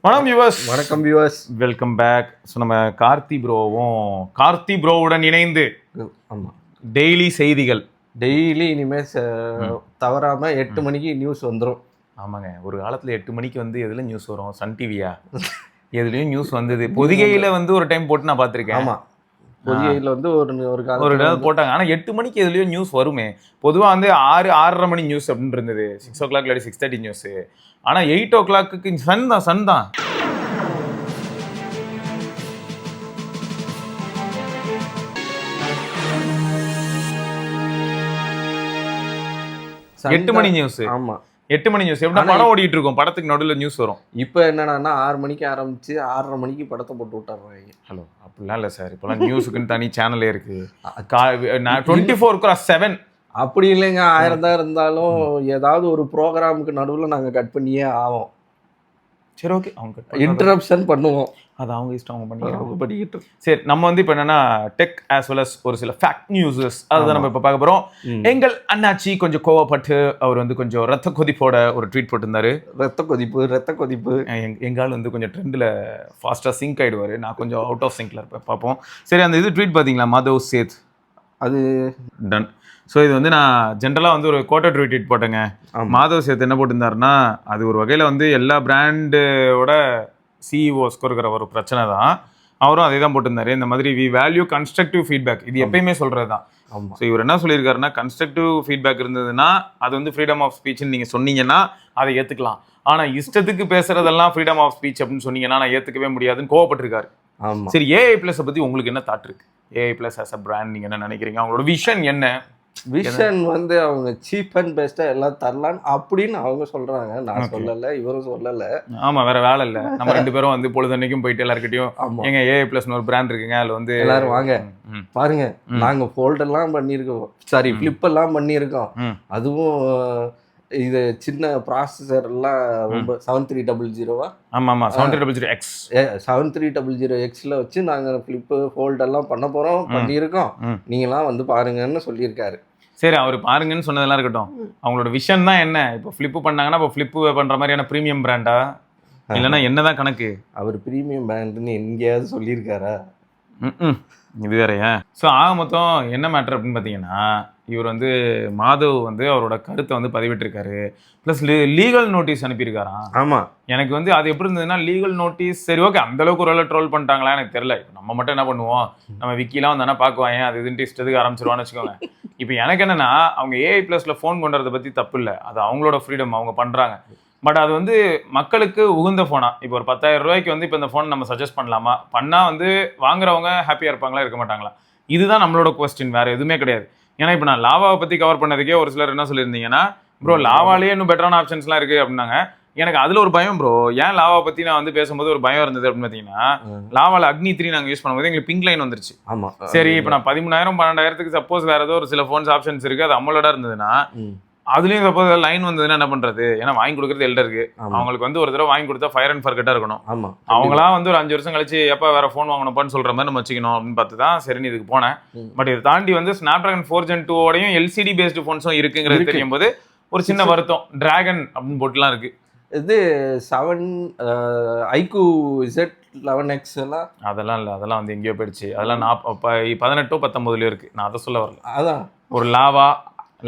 வணக்கம் வியூவர்ஸ். வணக்கம் viewers. Welcome back. So நம்ம கார்த்தி ப்ரோவுடன் இணைந்து ஆமாம், டெய்லி செய்திகள் டெய்லி இனிமேல் தவறாமல் 8 மணிக்கு நியூஸ் வந்துடும். ஆமாங்க, ஒரு காலத்தில் 8 மணிக்கு வந்து எதில் நியூஸ் வரும்? சன் டிவியா? எதுலேயும் நியூஸ் வந்தது. பொதிகையில் வந்து ஒரு டைம் போட்டு நான் பார்த்துருக்கேன். ஆமாம், பொதிகையில் வந்து ஒரு காலம் போட்டாங்க. ஆனால் 8 மணிக்கு எதுலேயும் நியூஸ் வருமே. பொதுவாக வந்து 6:30 மணி நியூஸ் அப்படின்னு இருந்தது. 6 o'clock இல்லாட்டி 6:30 நியூஸு. ஆனால் 8 o'clock சன் தான். எட்டு மணி நியூஸ். ஆமா, 8 மணி நியூஸ். எப்படி படம் ஓடிட்டு இருக்கும், படத்துக்கு நடுவில் நியூஸ் வரும். இப்போ என்னன்னா 6 மணிக்கு ஆரம்பிச்சு 6:30 மணிக்கு படத்தை போட்டு விட்டுறாங்க. ஹலோ, அப்படிலாம் இல்லை சார். இப்போலாம் நியூஸுக்குன்னு தனி சேனலே இருக்கு. 24/7 அப்படி இல்லைங்க. 1000 தான் இருந்தாலும் ஏதாவது ஒரு ப்ரோக்ராமுக்கு நடுவில் நாங்கள் கட் பண்ணியே ஆகும். சரி, ஓகே, அவங்க இன்டரப்ஷன் பண்ணுவோம். அது அவங்க இஷ்டம், அவங்க பண்ணிக்கிட்டு. சரி, நம்ம வந்து இப்போ என்னன்னா டெக் ஆஸ் வெல் அஸ் ஒரு சில ஃபேக்ட் நியூஸஸ் அதுதான் நம்ம இப்போ பார்க்க போகிறோம். எங்கள் அண்ணாச்சி கொஞ்சம் கோவப்பட்டு அவர் வந்து கொஞ்சம் ரத்த கொதிப்போட ஒரு ட்வீட் போட்டிருந்தாரு. ரத்த கொதிப்பு. எங்கால் வந்து கொஞ்சம் ட்ரெண்டில் ஃபாஸ்ட்டாக சிங்க் ஆகிடுவார். நான் கொஞ்சம் அவுட் ஆஃப் சிங்கில் இருப்பேன். பார்ப்போம். சரி, அந்த இது ட்வீட் பார்த்தீங்களா? மாதவ் சேத் அது டன். ஸோ இது வந்து நான் ஜென்ரலாக வந்து ஒரு கோட்டர் ட்வீட் போட்டேங்க. மாதவ் சேத் என்ன போட்டிருந்தாருன்னா, அது ஒரு வகையில் வந்து எல்லா பிராண்டோட சிஇஓஸ்க்கு இருக்கிற ஒரு பிரச்சனை தான். அவரும் அதே தான் போட்டிருந்தாரு. இந்த மாதிரி வி வேல்யூ கன்ஸ்ட்ரக்டிவ் ஃபீட்பேக். இது எப்பயுமே சொல்கிறது தான். ஸோ இவர் என்ன சொல்லியிருக்காருன்னா, கன்ஸ்ட்ரக்டிவ் ஃபீட்பேக் இருந்ததுன்னா அது வந்து ஃப்ரீடம் ஆஃப் ஸ்பீச்னு நீங்கள் சொன்னீங்கன்னா அதை ஏற்றுக்கலாம். ஆனால் இஷ்டத்துக்கு பேசுறதெல்லாம் ஃப்ரீடம் ஆஃப் ஸ்பீச் அப்படின்னு சொன்னீங்கன்னா நான் ஏற்றுக்கவே முடியாதுன்னு கோவப்பட்டிருக்காரு. சரி, ஏஐ பிளஸை பற்றி உங்களுக்கு என்ன தாட் இருக்கு? AI plus as a brand நீங்கள் என்ன நினைக்கிறீங்க? அவங்களோட விஷன் என்ன? விஷன் வந்து அவங்க சீப் அண்ட் பெஸ்டா எல்லாம் தரலான்னு அப்படின்னு அவங்க சொல்றாங்க. நான் சொல்லல, இவரும் சொல்லல. ஆமா, வேற வேலை இல்ல. நம்ம 2 பேரும் வந்து பொழுதன்னைக்கும் போயிட்டு எல்லாருக்கிட்டையும் எங்க ஏஐ பிளஸ் ஒரு பிராண்ட் இருக்குங்க, அதுல வந்து எல்லாரும் வாங்க பாருங்க, நாங்க ஃபோல்ட் எல்லாம் பண்ணியிருக்கோம், சாரி ஃபிளிப் எல்லாம் பண்ணியிருக்கோம். அதுவும் இது சின்ன ப்ராசஸர் எல்லாம் ரொம்ப 7300. ஆமா ஆமா, 7300X 7300Xல வச்சு நாங்க ஃபிளிப் ஃபோல்ட் எல்லாம் பண்ண போறோம், பண்ணியிருக்கோம். நீங்களாம் வந்து பாருங்கன்னு சொல்லியிருக்காரு. சரி, அவர் பாருங்கன்னு சொன்னதெல்லாம் இருக்கட்டும். அவங்களோட விஷன் தான் என்ன? இப்போ ஃபிளிப் பண்ணாங்கன்னா இப்போ ஃபிளிப் பண்ற மாதிரியான ப்ரீமியம் பிராண்டா இல்லைன்னா என்னதான் கணக்கு? அவர் ப்ரீமியம் பிராண்டுன்னு எங்கேயாவது சொல்லியிருக்காரா? இது வேறையா? ஸோ ஆக மொத்தம் என்ன மேட்டர் அப்படின்னு பார்த்தீங்கன்னா, இவர் வந்து மாதவ் வந்து அவரோட கருத்தை வந்து பதிவிட்டிருக்காரு. ப்ளஸ் லீகல் நோட்டீஸ் அனுப்பியிருக்காராம். ஆமாம், எனக்கு வந்து அது எப்படி இருந்ததுன்னா, லீகல் நோட்டீஸ் சரி ஓகே, அந்தளவுக்கு ஒரு வேலை ட்ரோல் பண்ணிட்டாங்களா எனக்கு தெரியல. இப்போ நம்ம மட்டும் என்ன பண்ணுவோம், நம்ம விக்கிலாம் வந்தானா பார்க்குவாங்க, அது இதுன்ட்டு இஷ்டத்துக்கு ஆரம்பிச்சிருவான்னு வச்சுக்கோங்க. இப்போ எனக்கு என்னன்னா, அவங்க ஏஐ ப்ளஸில் ஃபோன் கொண்டுறதை பற்றி தப்பு இல்லை, அது அவங்களோட ஃப்ரீடம், அவங்க பண்ணுறாங்க. பட் அது வந்து மக்களுக்கு உகுந்த ஃபோனா? இப்போ ஒரு 10,000 ரூபாய்க்கு வந்து இப்போ இந்த ஃபோன் நம்ம சஜஸ்ட் பண்ணலாமா? பண்ணால் வந்து வாங்குறவங்க ஹாப்பியாக இருப்பாங்களா, இருக்க மாட்டாங்களா? இதுதான் நம்மளோட கொஸ்டின், வேறு எதுவுமே கிடையாது. ஏன்னா இப்போ நான் லாவாவை பற்றி கவர் பண்ணதுக்கே ஒரு சிலர் என்ன சொல்லியிருந்தீங்கன்னா, ப்ரோ லாவாலேயே இன்னும் பெட்டரான ஆப்ஷன்ஸ்லாம் இருக்குது அப்படின்னாங்க. எனக்கு அதில் ஒரு பயம் ப்ரோ. ஏன் லாவா பற்றி நான் வந்து பேசும்போது ஒரு பயம் இருந்தது அப்படின்னு பார்த்தீங்கன்னா, லாவாவில் அக்னி 3 நாங்கள் யூஸ் பண்ணும்போது எங்களுக்கு பிங்க் லைன் வந்துருச்சு. ஆமாம், சரி, இப்போ நான் 13,000 12,000க்கு சப்போஸ் வேறு ஏதோ ஒரு சில ஃபோன்ஸ் ஆப்ஷன்ஸ் இருக்குது, அது அமலோட இருந்ததுன்னா அதுலேயும் சப்போஸ் லைன் வந்ததுன்னா என்ன பண்ணுறது? ஏன்னா வாங்கி கொடுக்குறது எல்டர் இருக்கு. அவங்களுக்கு வந்து ஒரு தடவை வாங்கி கொடுத்தா ஃபயர் அண்ட் ஃபர்கெட்டாக இருக்கணும். ஆமாம், அவங்களாம் வந்து ஒரு 5 வருஷம் கழிச்சு எப்போ வேற ஃபோன் வாங்கணும்னு சொல்கிற மாதிரி நம்ம வச்சுக்கணும் அப்படின்னு பார்த்து தான் சரின்னு இதுக்கு போனேன். பட் இதை தாண்டி வந்து ஸ்னாப்ட்ராகன் 4 Gen 2 எல்சிடி பேஸ்டு ஃபோன்ஸும் இருக்குங்கிறது தெரியும் போது ஒரு சின்ன வருத்தம். டிராகன் அப்படின்னு போட்டுலாம் இருக்கு. இது 7 ஐக்யூ Z11X எல்லாம் அதெல்லாம் இல்லை, அதெல்லாம் வந்து எங்கேயோ போயிடுச்சு. அதெல்லாம் 18 19 இருக்கு. நான் அதை சொல்ல வரல. அதான் ஒரு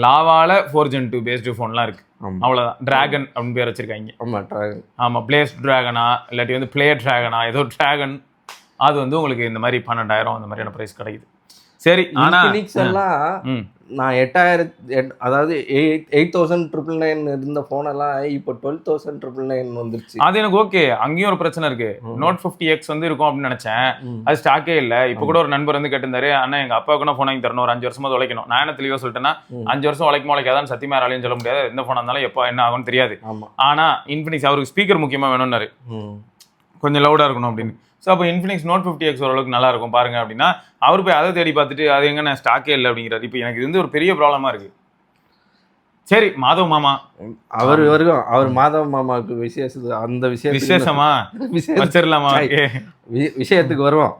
லாவால 4 Gen 2 பேஸ்டு ஃபோன்லாம் இருக்கு. அவ்வளோதான். டிராகன் அப்படின்னு பேர் வச்சிருக்காங்க. ஆமாம், டிராகன். ஆமாம், பிளேஸ் டிராகனா இல்லாட்டி வந்து பிளே டிராகனா ஏதோ டிராகன். அது வந்து உங்களுக்கு இந்த மாதிரி 12,000 அந்த மாதிரியான ப்ரைஸ் கிடைக்குது. சரி, ஆனால் எல்லாம் நான் 8,000 அதாவது 8,999 இருந்த ஃபோனெல்லாம் இப்போ 12,999 வந்துருச்சு. அது எனக்கு ஓகே. அங்கேயும் ஒரு பிரச்சனை இருக்கு. Note 50X வந்து இருக்கும் அப்படின்னு நினைச்சேன். அது ஸ்டாக்கே இல்லை. இப்போ கூட ஒரு நண்பர் வந்து கேட்டிருந்தாரு, அண்ணா எங்க அப்பாவுக்கு ஃபோன் வாங்கி தரணும், ஒரு 5 வருஷமா உழைக்கணும். நான் என்ன தெளிவாக சொல்லிட்டேன்னா, 5 வருஷம் உழைக்காதான்னு சத்தியமா யாராலையும் சொல்ல முடியாது. எந்த ஃபோனாக இருந்தாலும் எப்போ என்ன ஆகும்னு தெரியாது. ஆனா இன்ஃபினிக்ஸ் அவருக்கு ஸ்பீக்கர் முக்கியமா வேணும்னாரு, கொஞ்சம் லவுடா இருக்கணும் அப்படின்னு. ஸோ அப்போ இன்ஃபினிக்ஸ் Note 50X ஓரளவுக்கு நல்லா இருக்கும் பாருங்க அப்படின்னா, அவர் போய் அதை தேடி பார்த்துட்டு அது எங்க நான் ஸ்டாக்கே இல்லை அப்படிங்கிறாரு. இப்போ எனக்கு இது வந்து ஒரு பெரிய ப்ராப்ளமா இருக்கு. சரி, மாதவ் மாமா அவர் மாதவ் மாமாவுக்கு அந்த விசேஷமா வச்சிடலாமா? விஷயத்துக்கு வருவோம்.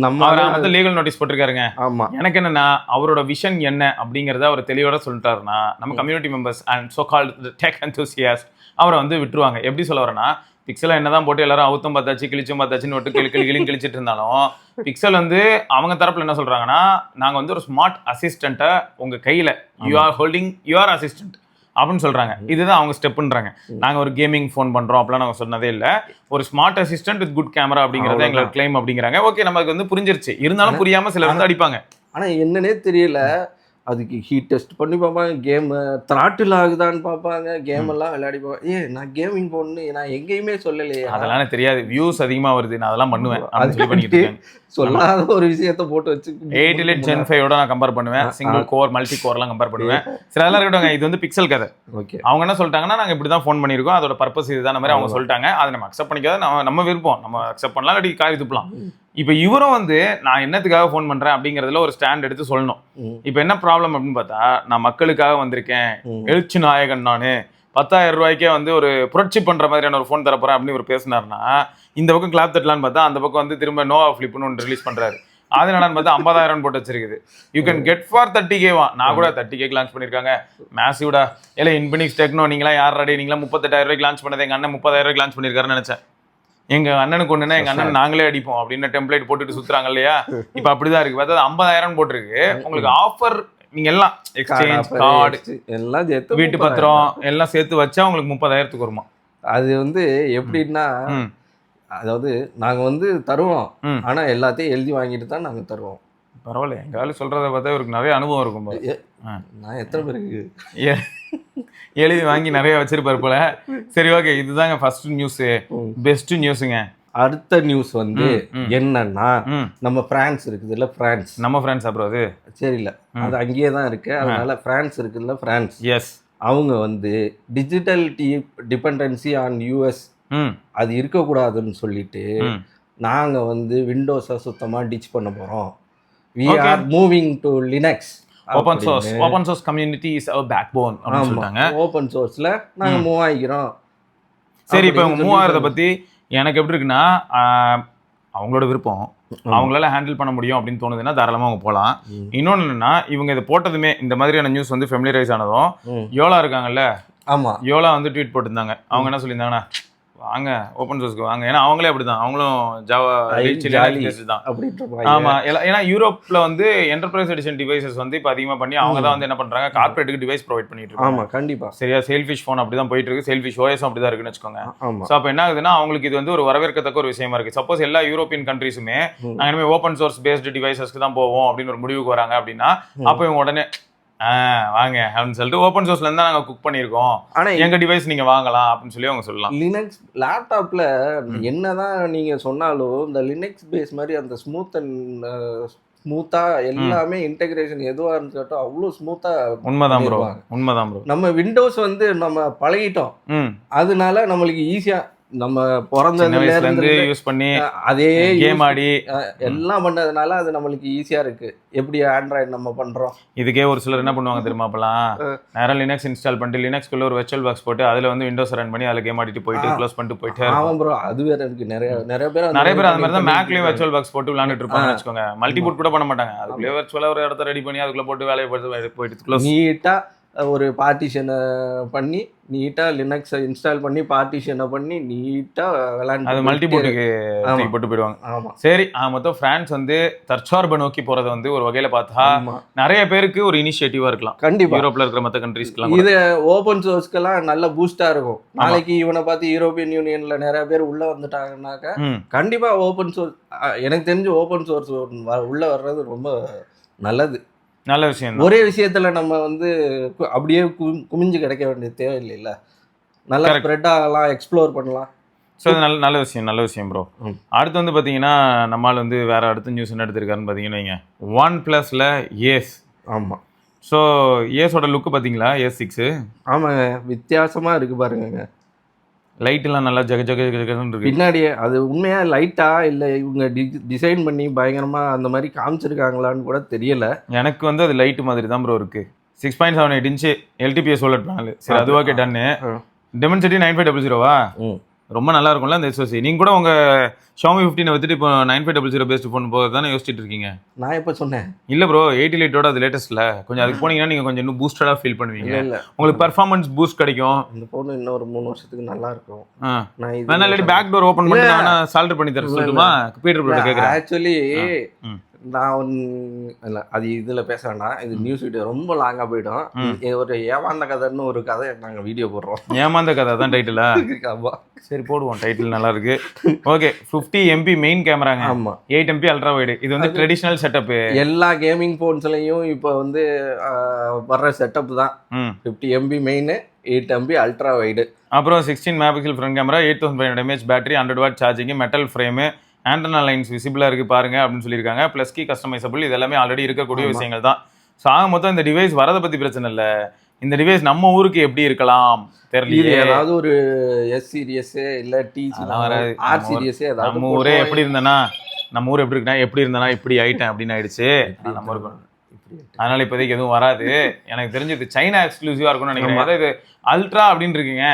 நம்ம லீகல் நோட்டீஸ் போட்டிருக்காருங்க. ஆமா, எனக்கு என்னன்னா அவரோட விஷன் என்ன அப்படிங்கறத அவர் தெளிவோட சொல்லிட்டாருன்னா நம்ம community members and so called tech enthusiast அவரை வந்து விட்டுருவாங்க. எப்படி சொல்ல வரேன்னா, பிக்சலை என்னதான் போட்டு எல்லாரும் அவுத்தும் பார்த்தாச்சு கிழிச்சும் பார்த்தாச்சுன்னு விட்டு கிளின்னு கிழிச்சிட்டு இருந்தாலும் பிக்சல் வந்து அவங்க தரப்புல என்ன சொல்றாங்கன்னா, நாங்க வந்து ஒரு ஸ்மார்ட் அசிஸ்டண்ட்டை உங்க கையில you are holding your assistant அப்படின்னு சொல்றாங்க. இதுதான் அவங்க ஸ்டெப்ன்றாங்க. நாங்க ஒரு கேமிங் ஃபோன் பண்றோம் அப்படிலாம் நாங்க சொன்னதே இல்ல. ஒரு smart assistant with good camera அப்படிங்கறத எங்களோட கிளைம் அப்படிங்கிறாங்க. ஓகே, நமக்கு வந்து புரிஞ்சிருச்சு. இருந்தாலும் புரியாம சிலர் வந்து அடிப்பாங்க. ஆனா என்னன்னே தெரியல, அதுக்கு ஹீட் டெஸ்ட் பண்ணி பார்ப்பாங்க, கேம் த்ராட்டில் ஆகுதான்னு பார்ப்பாங்க, கேம் எல்லாம் விளையாடி பார்ப்பாங்க. நான் கேமிங் போன்னு நான் எங்கேயுமே சொல்லலையே. அதெல்லாம் எனக்கு தெரியாது, வியூஸ் அதிகமா வருது, நான் அதெல்லாம் பண்ணுவேன் அப்படின்னு சொல்லி பண்ணிட்டு இருக்கேன். சொல்லாத ஒரு விஷயத்த போட்டு வச்சு 8 Elite Gen 5 ஓட நான் கம்பேர் பண்ணுவேன். சிங்கிள் கோர் மல்டி கோர்லாம் கம்பேர் பண்ணுவேன். சில அதெல்லாம் இருக்கட்டும், இது வந்து பிக்சல் கதை. ஓகே, அவங்க என்ன சொல்லிட்டாங்கன்னா, நாங்க இப்படி தான் ஃபோன் பண்ணியிருக்கோம், அதோட பர்பஸ் இதுதான் மாதிரி அவங்க சொல்லிட்டாங்க. அதை நம்ம அக்செப்ட் பண்ணிக்காத, நம்ம விருப்பம், நம்ம அக்செப்ட் பண்ணலாம், இல்லாட்டி காய் துப்பலாம். இப்போ இவரும் வந்து நான் என்னத்துக்காக ஃபோன் பண்றேன் அப்படிங்கறதுல ஒரு ஸ்டாண்ட் எடுத்து சொல்லணும். இப்போ என்ன ப்ராப்ளம் அப்படின்னு பார்த்தா, நான் மக்களுக்காக வந்திருக்கேன், எழுச்சி நாயகன், நானு 10,000 ரூபாய்க்கே வந்து ஒரு புரட்சி பண்ற மாதிரியான ஒரு ஃபோன் தரப்போறேன் அப்படின்னு ஒரு பேசினார்னா, இந்த பக்கம் கிளாப் தட்டலான்னு பார்த்தா அந்த பக்கம் வந்து திரும்ப நோவா ஃபிளிப்னு ஒன்று ரிலீஸ் பண்றாரு. அது என்னடான்னு பார்த்தா 50,000 போட்டு வச்சிருக்குது. You can get for 30K. நான் கூட 30K லான்ச் பண்ணிருக்காங்க, மேசிவ்டா. இல்லை இன்ஃபினிக்ஸ் டெக்னோ நீங்களா யார் ரெடி, நீங்களா 38,000 ரூபாய்க்கு லான்ச் பண்ணது, எங்க அண்ணன் 30,000 ரூபாய்க்கு லான்ச் பண்ணிருக்காருன்னு நினைச்சேன். எங்க அண்ணனுக்கு ஒண்ணுன்னா எங்க அண்ணன் நாங்களே அடிப்போம் அப்படின்னு டெம்ப்ளேட் போட்டுட்டு சுத்துறாங்க இல்லையா. இப்ப அப்படிதான் இருக்கு. பார்த்தா 50,000 போட்டிருக்கு. உங்களுக்கு ஆஃபர் நீங்க எல்லாம் எக்ஸ்சேஞ்ச் கார்டு எல்லாம் சேர்த்து வீட்டு பத்திரம் எல்லாம் சேர்த்து வச்சா உங்களுக்கு 30,000க்கு வருமா. அது வந்து எப்படின்னா, அதாவது நாங்க வந்து தருவோம், ஆனா எல்லாத்தையும் எழுதி வாங்கிட்டு தான் நாங்க தருவோம். பரவாயில்ல, எங்காலும் சொல்றத பார்த்தா இவருக்கு நிறைய அனுபவம் இருக்கும். நான் எத்தனை பேருக்கு எழுதி வாங்கி நிறைய வச்சிருப்பாரு போல. சரி, ஓகே, இதுதாங்க ஃபர்ஸ்ட் நியூஸ், பெஸ்ட் நியூஸுங்க. அடுத்த நியூஸ் வந்து என்னன்னா, நம்ம பிரான்ஸ் இருக்குதுல்ல, பிரான்ஸ் நம்ம பிரான்ஸ் அப்புறம் அது சரி இல்ல, அது அங்கேயே தான் இருக்கு. அதனால பிரான்ஸ் இருக்குல்ல, பிரான்ஸ், எஸ், அவங்க வந்து டிஜிட்டல் டிபெண்டன்சி ஆன் யூஎஸ் அது இருக்கக்கூடாதுன்னு சொல்லிட்டு நாங்க வந்து விண்டோஸை சுத்தமா டிச் பண்ண போறோம். we are moving to linux. open source community is our backbone அப்படி சொல்றாங்க. ஓபன் சோர்ஸ்ல நாங்க மூவ் ஆகிக்கிறோம். சரி, இப்போ மூவ் ஆகிறத பத்தி எனக்கு எப்படி இருக்குன்னா, அவங்களோட விருப்பம், அவங்களால ஹேண்டில் பண்ண முடியும் அப்படின்னு தோணுதுன்னா தாராளமாக அவங்க போகலாம். இன்னொன்று என்னன்னா, இவங்க இதை போட்டதுமே இந்த மாதிரியான நியூஸ் வந்து ஃபெமிலியரைஸ் ஆனதும் யோலா இருக்காங்கல்ல, ஆமா, யோலா வந்து ட்வீட் போட்டிருந்தாங்க. அவங்க என்ன சொல்லியிருந்தாங்கன்னா, வாங்க ஓப்பன் சோர்ஸ்க்கு வாங்க. ஏன்னா அவங்களே அப்படிதான், அவங்களும் ஜாவா தான். ஆமா, ஏன்னா யூரோப்ல வந்து என்டர்பிரைஸ் எடிஷன் டிவைசஸ் வந்து இப்போ அதிகமாக பண்ணி அவங்க தான் வந்து என்ன பண்றாங்க, கார்பரேட்டுக்கு டிவைஸ் ப்ரொவைட் பண்ணிட்டு இருக்காங்க. ஆமா, கண்டிப்பா. சரியா, செல்ஃபிஷ் ஃபோன் அப்படிதான் போயிட்டு இருக்கு, செல்ஃபிஷ் ஓஎஸும் அப்படிதான் இருக்குன்னு வச்சுக்கோங்க. ஸோ அப்போ என்ன ஆகுதுன்னா, அவங்களுக்கு இது வந்து ஒரு வரவேற்கத்தக்க ஒரு விஷயமா இருக்கு. சப்போஸ் எல்லா யூரோப்பியன் கண்ட்ரீஸுமே நாங்கள் இனிமேல் ஓப்பன் சோர்ஸ் பேஸ்டு டிவைசஸ்க்கு தான் போவோம் அப்படின்னு ஒரு முடிவுக்கு வராங்க அப்படின்னா, அப்போ இவங்க உடனே வாங்க அப்படின்னு சொல்லிட்டு ஓப்பன் சோர்ஸ்ல இருந்தா நாங்க குக் பண்ணிருக்கோம், ஆனா எங்க டிவைஸ் நீங்க வாங்கலாம் அப்படின்னு சொல்லி அவங்க சொல்லலாம். லினக்ஸ் லேப்டாப்ல என்னதான் நீங்க சொன்னாலும் இந்த லினக்ஸ் பேஸ் மாதிரி அந்த ஸ்மூத்தா எல்லாமே இன்டெகிரேஷன் எதுவா இருந்துட்டோ அவ்வளவு ஸ்மூத்தா. உண்மைதான் ப்ரோ, உண்மைதான் ப்ரோ. நம்ம விண்டோஸ் வந்து நம்ம பழகிட்டோம், அதனால நம்மளுக்கு ஈஸியா நம்ம பிறந்ததுல இருந்து யூஸ் பண்ணி அதே கேம் ஆடி எல்லாம் பண்ணதுனால அது நம்மளுக்கு ஈஸியா இருக்கு. எப்படி ஆண்ட்ராய்டு நம்ம பண்றோம், இதுக்கே ஒரு சிலர் என்ன பண்ணுவாங்க தெரியுமா, அப்பெல்லாம் நேரம் லினக்ஸ் இன்ஸ்டால் பண்ணிட்டு லினக்ஸ்குள்ள ஒரு வெர்ச்சுவல் பாக்ஸ் போட்டு அதுல வந்து விண்டோஸ் ரன் பண்ணி அதுல கேம் ஆடிட்டு போயிட்டு க்ளோஸ் பண்ணிட்டு போயிட்டு. ஆமா ப்ரோ, அது வேற இருக்கு. நிறைய பேர் அது மாதிரி தான் மேக்லயும் வெர்ச்சுவல் பாக்ஸ் போட்டு விளையாண்டுட்டு இருப்பாங்க வச்சுக்கோங்க. மல்டி பூட் கூட பண்ண மாட்டாங்க, அதுக்குள்ளே வெர்ச்சுவலா ஒரு இடத்த ரெடி பண்ணி அதுக்குள்ள போட்டு வேலையை போயிட்டு க்ளோஸ் நீட்டா ஒரு பார்ட்டிஷனை பண்ணி நீட்டா லினக்ஸை இன்ஸ்டால் பண்ணி பார்ட்டிஷனை பண்ணி நீட்டா விளையாண்டு அது மல்டி பூட்டுக்கு போட்டு போயிடுவாங்க. சரி, மொத்தம் பிரான்ஸ் வந்து தற்சார்பை நோக்கி போறது வந்து ஒரு வகையில பார்த்தா நிறைய பேருக்கு ஒரு இனிஷியேட்டிவா இருக்கலாம். கண்டிப்பா யூரோப்ல இருக்கிற மற்ற கண்ட்ரீஸ்க்குலாம் இது ஓபன் சோர்ஸ்க்கெல்லாம் நல்ல பூஸ்டா இருக்கும். நாளைக்கு இவனை பார்த்து யூரோப்பியன் யூனியன்ல நிறைய பேர் உள்ள வந்துட்டாங்கன்னாக்கா கண்டிப்பா ஓபன் சோர்ஸ், எனக்கு தெரிஞ்சு ஓபன் சோர்ஸ் உள்ள வர்றது ரொம்ப நல்லது, நல்ல விஷயம். ஒரே விஷயத்துல நம்ம வந்து அப்படியே குமிஞ்சு கிடைக்க வேண்டிய தேவையில்லை இல்ல, நல்லா ஸ்ப்ரெட் ஆகலாம், எக்ஸ்ப்ளோர் பண்ணலாம். ஸோ அது நல்ல விஷயம், நல்ல விஷயம் ப்ரோ. அடுத்து வந்து பார்த்தீங்கன்னா, நம்மளால் வந்து வேற அடுத்த நியூஸ் என்ன எடுத்திருக்காருன்னு பார்த்தீங்கன்னா, வைங்க OnePlusல ஏஸ். ஆமாம். ஸோ ஏஸோட லுக்கு பார்த்தீங்களா, ஏஸ்6? ஆமாங்க, வித்தியாசமாக இருக்குது பாருங்க. லைட்டெல்லாம் நல்லா ஜக ஜக ஜகன்னு இருக்கு பின்னாடியே. அது உண்மையா லைட்டா இல்லை இவங்க டிசைன் பண்ணி பயங்கரமாக அந்த மாதிரி காமிச்சிருக்காங்களான்னு கூட தெரியல. எனக்கு வந்து அது லைட்டு மாதிரி தான் ப்ரோ இருக்குது. 6.78 இன்ச்சு LTPS OLED பேனல். சரி, அது ஓகே, டன்னு. டெமன்சிட்டி 9500வா? ரொம்ப நல்லா இருக்கும்ல அந்த SoC. நீங்க கூட உங்க Xiaomi 15 வித்துட்டு இப்போ 9500 பேஸ்ட் ஃபோன் போகிறது தானே யோசிச்சுட்டு இருக்கீங்க. நான் எப்போ சொன்னேன்? இல்ல ப்ரோ 80 லைட்டோட அது லேட்டஸ்ட்ல கொஞ்சம் அதுக்கு போனீங்கன்னா நீங்க கொஞ்சம் இன்னும் பூஸ்டடா ஃபீல் பண்ணுவீங்க. இல்ல உங்களுக்கு பெர்ஃபார்மன்ஸ் பூஸ்ட் கிடைக்கும். இந்த ஃபோன் இன்னும் ஒரு 3 வருஷத்துக்கு நல்லா இருக்கும். நான் இது வேணா இல்லாட்டி பேக் டோர் ஓபன் பண்ணி நான் சால்டர் பண்ணி தர சொல்லட்டுமா? பீட்டர் ப்ரோ கேக்குறேன். ஆக்சுவலி நான் இல்ல அது இதுல பேச வேண்டாம். இது நியூஸ் வீடியோ ரொம்ப லாங்கா போயிடும். ஒரு ஏமாந்த கதைன்னு ஒரு கதை நாங்க வீடியோ போடுறோம். ஏமாந்த கதை தான் டைட்டிலா? சரி போடுவோம், டைட்டில் நல்லா இருக்கு. ஓகே 50 MP மெயின் கேமராங்க. ஆமா 8 MP அல்ட்ரா வைடு. இது வந்து ட்ரெடிஷனல் செட்டப். எல்லா கேமிங் போன்ஸ்லயும் இப்போ வந்து வர்ற செட்டப் தான். 50 MB main, 8 MB ultra wide. அப்புறம் 16 megapixel front camera, 8500 mAh battery, 100 watt charging, metal frame, antenna lines விசிபிளா இருக்கு பாருங்க அப்படின்னு சொல்லியிருக்காங்க. Plus key customisable. இது எல்லாமே ஆல்ரெடி இருக்கக்கூடிய விஷயங்கள் தான். ஸோ ஆக மொத்தம் இந்த டிவைஸ் வரதை பத்தி பிரச்சனை இல்லை. இந்த டிவைஸ் நம்ம ஊருக்கு எப்படி இருக்கலாம் தெரியல. ஏதாவது ஒரு S சீரியஸ் இல்ல T R சீரியஸ் ஏதாவது. நம்ம ஊரே எப்படி இருந்தனா, நம்ம ஊர் எப்படி இருக்குன்னா எப்படி இருந்தா இப்படி ஆயிட்டேன் அப்படின்னு ஆயிடுச்சு நம்ம ஊருக்கு. அதனால இப்போதைக்கு எதுவும் வராது. எனக்கு தெரிஞ்சு இது சைனா எக்ஸ்க்ளூசிவா இருக்கும்னு நினைக்கிறேன். அதாவது இது அல்ட்ரா அப்படின்னு இருக்குங்க.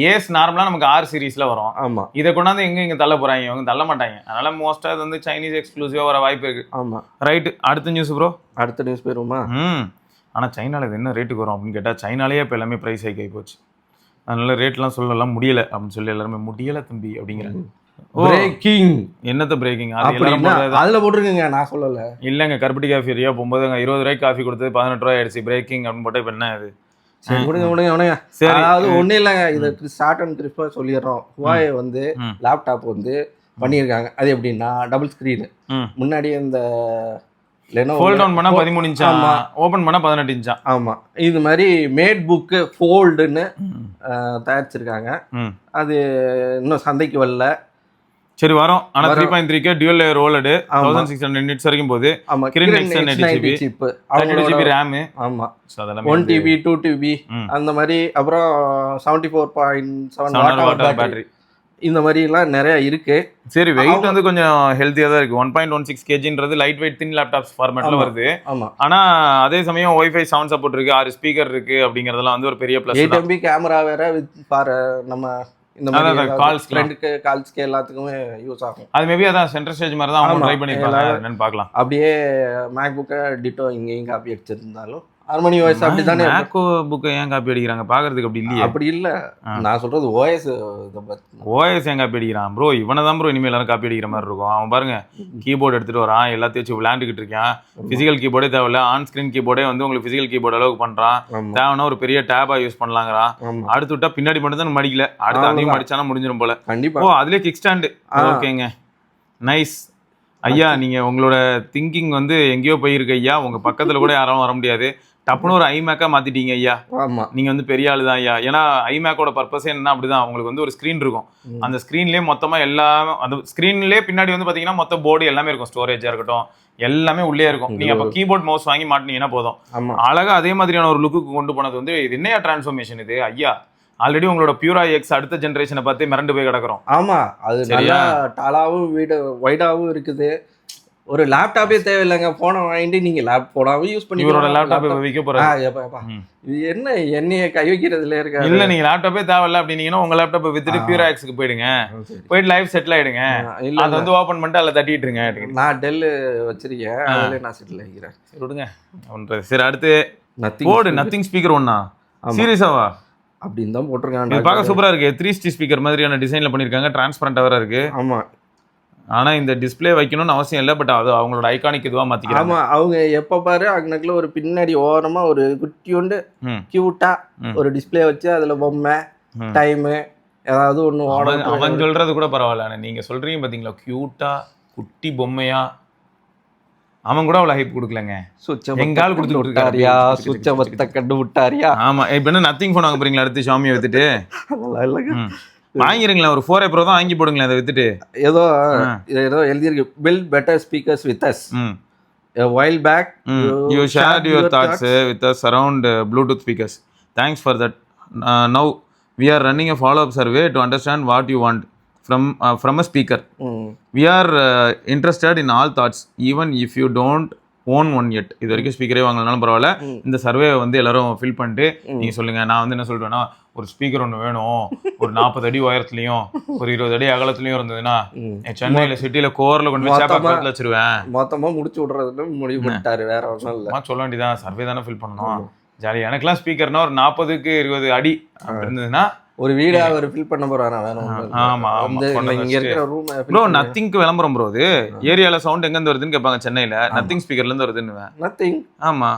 ஏஸ் நார்மலா நமக்கு R சீரீஸ்ல வரும். ஆமா இதை கொண்டாந்து எங்க தள்ள போறாங்க? இவங்க தள்ள மாட்டாங்க. அதனால மோஸ்டா இது வந்து சைனீஸ் எக்ஸ்க்ளூசிவா வர வாய்ப்பு இருக்கு. ஆமா ரைட். அடுத்த நியூஸ் ப்ரோ. அடுத்த நியூஸ் போயிருமா? ஆனா சைனால இது என்ன ரேட்டுக்கு வரும் அப்படின்னு கேட்டா சைனாலேயே இப்போ எல்லாமே பிரைஸ் ஹைக் ஆகி போச்சு. அதனால ரேட்லாம் சொல்லலாம் முடியல அப்படின்னு சொல்லி எல்லாருமே முடியல தம்பி அப்படிங்கிறாங்க. பிரேக்கிங். என்னத்த பிரேக்கிங்? அதுல போட்டுருக்கீங்க, நான் சொல்லல. இல்லங்க கருப்பட்டி காஃபி ரியா போகும்போது 20 ரூபாய்க்கு காஃபி கொடுத்தது 18 ரூபாய் ஆயிடுச்சு. பிரேக்கிங் அப்படின்னு போட்டா இப்ப என்ன அது? சரி விடுங்க. அதாவது ஒண்ணு இல்லைங்க, இது ஷார்ட் அண்ட் கிரிப்பா சொல்லிடுறோம். Huawei வந்து லேப்டாப் வந்து பண்ணியிருக்காங்க. அது எப்படின்னா டபுள் ஸ்கிரீன். முன்னாடி இந்த ஃபோல்ட் டவுன் பண்ணா 13 இன்ச்சா, ஓபன் பண்ணா 18 இன்ச்சா. ஆமா இது மாதிரி மேட் புக் ஃபோல்டுன்னு தயாரிச்சிருக்காங்க. அது இன்னும் சந்தைக்கு வரல. சரி வரும். ஆனா 3.3K dual layer OLED 1600 nits வரைக்கும் போகுது. ஆமா Kirin X90 chip, 32GB RAM. ஆமா 1TB 2TB அந்த மாதிரி. அப்புறம் 74.7 வாட் பேட்டரி. இந்த மாதிரி எல்லாம் நிறைய இருக்கு. சரி வெயிட் வந்து கொஞ்சம் ஹெல்த்தியா தான் இருக்கு. 1.16 kgன்றது லைட் வெயிட் தின் லேப்டாப்ஸ் ஃபார்மேட்ல வருது. ஆனா அதே சமயம் Wi-Fi சவுண்ட் சப்போர்ட் இருக்கு, 6 ஸ்பீக்கர் இருக்கு அப்படிங்கறதெல்லாம் வந்து ஒரு பெரிய பிளஸ். 8 MB கேமரா வேற வித் நம்ம இந்த மாதிரி கால்ஸ்க்கு எல்லாத்துக்குமே யூஸ் ஆகும். அது மேபி அதான் சென்டர் ஸ்டேஜ் மாதிரி தான் அவங்க ட்ரை பண்ணிருப்பாங்க. என்னன்னு பார்க்கலாம். அப்படியே MacBook டிட்டோ இங்கேயும் காப்பி அடிச்சிருந்தாலும் ஹார்மனி OS அப்படி தானே. MacBook ஏன் காப்பி அடிக்கிறாங்க? பாக்குறதுக்கு அப்படி இல்லையா? அப்படி இல்ல, நான் சொல்றது OS. OS ஏன் காப்பி அடிக்கிறான் ப்ரோ? இவனை தான் ப்ரோ இனிமேல் எல்லாரும் காப்பி அடிக்கிற மாதிரி இருக்கும். அவன் பாருங்க கீபோர்டு எடுத்துட்டு வரான், எல்லாத்தையும் வச்சு விளையாண்டுக்கிட்டு இருக்கான். பிசிக்கல் கீபோர்டே தேவையில்ல, ஆன் ஸ்கிரீன் கீபோர்டே வந்து உங்களுக்கு பிசிக்கல் கீபோர்டு அளவுக்கு பண்றான். தேவைன்னா ஒரு பெரிய டேபா யூஸ் பண்ணலாங்கிறான். அடுத்து விட்டா பின்னாடி மட்டும் தான் மடிக்கல, அடுத்து அதிகம் மடிச்சானா முடிஞ்சிடும் போல. கண்டிப்பா. ஓ அதுலயே கிக் ஸ்டாண்டு. ஓகேங்க நைஸ். ஐயா நீங்க உங்களோட திங்கிங் வந்து எங்கேயோ போயிருக்கு ஐயா. உங்க பக்கத்துல கூட யாரும் வர முடியாது. டப்புன்னு ஒரு ஐமேக்கா மாத்திட்டீங்க ஐயா. நீங்க வந்து பெரிய ஆளு தான் ஐயா. ஏன்னா ஐமேக்கோட பர்பஸே என்ன அப்படிதான், உங்களுக்கு வந்து ஒரு ஸ்கிரீன் இருக்கும். அந்த ஸ்கிரீன்லயே மொத்தமா எல்லாமே, அந்த ஸ்கிரீன்லயே பின்னாடி வந்து பாத்தீங்கன்னா மொத்த போர்டு எல்லாமே இருக்கும். ஸ்டோரேஜா இருக்கட்டும் எல்லாமே உள்ளே இருக்கும். நீங்க அப்ப கீபோர்ட் மவுஸ் வாங்கி மாட்டினீங்கன்னா போதும். அழகா அதே மாதிரியான ஒரு லுக்கு கொண்டு போனது வந்து இது என்னையா டிரான்ஸ்ஃபர்மேஷன் இது ஐயா? ஆல்ரெடி உங்களோட பியூரா எக்ஸ் அடுத்த ஜெனரேஷனை பார்த்து மிரண்டு போய் கிடக்குறோம். ஆமா அது சரியா டாலாவும் வைடாவும் இருக்குது. ஒரு லேப்டாப்பே தேவையில்லைங்க, போனை வாங்கிட்டு நீங்க போனாவும் யூஸ் பண்ணி. இவரோட லேப்டாப் விற்க போறாரு. இது என்ன என்னைய கை வைக்கிறதுல இருக்க? இல்ல நீங்க லேப்டாப்பே தேவையில்ல அப்படின்னீங்கன்னா உங்க லேப்டாப்பை வித்துட்டு பியூரா எக்ஸ்க்கு போயிடுங்க, போயிட்டு லைஃப் செட்டில் ஆயிடுங்க. அதை வந்து ஓபன் பண்ணிட்டு அதில் தட்டிட்டுருங்க. நான் டெல் வச்சிருக்கேன், அதில் நான் செட்டில் ஆகிக்கிறேன். சரி விடுங்க. சரி அடுத்து போர்டு நத்திங் ஸ்பீக்கர் ஒன்னா சீரியஸாவா அப்படின்னு தான் போட்டிருக்காங்க. இது பார்க்க சூப்பரா இருக்கு. 360 ஸ்பீக்கர் மாதிரியான டிசைன்ல பண்ணிருக்காங்க. டிரான்ஸ்பரண்டா வேற இருக்கு. ஆமா ஆனா இந்த டிஸ்பிளே வைக்கணும்னு அவசியம் இல்லை. பட் அது அவங்களோட ஐகானிக் இதுவா மாத்திக்கிறாங்க. ஆமா அவங்க எப்ப பாரு அங்கனக்குள்ள ஒரு பின்னாடி ஓரமா ஒரு குட்டி உண்டு கியூட்டா ஒரு டிஸ்பிளே வச்சு அதுல பொம்மை டைம் ஏதாவது ஒண்ணு ஓடும். அவன் சொல்றது கூட பரவாயில்ல, நீங்க சொல்றீங்க பாத்தீங்களா கியூட்டா குட்டி பொம்மையா, அவன் கூட அவ்வளவு ஹைப் கொடுக்கலங்க. எங்கால் கொடுத்து விட்டாரியா, சுச்சமத்த கண்டு விட்டாரியா. ஆமா இப்ப என்ன நத்திங் போன் வாங்க போறீங்களா அடுத்து ஷாமியை வித்துட்டு? வாங்கிருங்களேன் ஒரு 4i Pro தான் வாங்கி போடுங்களேன். அதை வித்துட்டு ஏதோ எழுதியிருக்கு build better speakers with us. A while back you shared your thoughts with us around Bluetooth speakers. Thanks for that. Now we are running a follow-up survey to understand what you want from a speaker. We are interested in all thoughts even if you don't own one yet. இது வரைக்கும் ஸ்பீக்கரே வாங்கலனாலும் பரவாயில்ல, இந்த survey வந்து எல்லாரும் fill பண்ணிட்டு நீங்க சொல்லுங்க. நான் வந்து என்ன சொல்றேன்னா ஒரு ஸ்பீக்கர் ஒன்று வேணும், ஒரு 40 அடி உயரத்துலையும் ஒரு 20 அடி அகலத்துலையும் இருந்ததுன்னா சென்னையில சிட்டில கோரில் கொண்டு போய் சேப்பாக்கத்தில் வச்சிருவேன். மொத்தமா முடிச்சு விடுறதுன்னு முடிவு பண்ணிட்டாரு, வேற ஒன்றும் இல்லை. சொல்ல வேண்டியதான், சர்வே தானே ஃபில் பண்ணணும். ஜாலியாக எனக்குலாம் ஸ்பீக்கர்னா ஒரு 40க்கு 20 அடி இருந்ததுன்னா ஒரு வீடா அவர் ஃபில் பண்ண போறாரா, வேற ஒன்றும். ஆமா இங்க இருக்கிற ரூம் ப்ரோ நத்திங்க்கு விளம்பரம் ப்ரோ. அது ஏரியால சவுண்ட் எங்க இருந்து வருதுன்னு கேட்பாங்க, சென்னையில நத்திங் ஸ்பீக்கர்ல இருந்து வருதுன்னு. நத்திங். ஆமா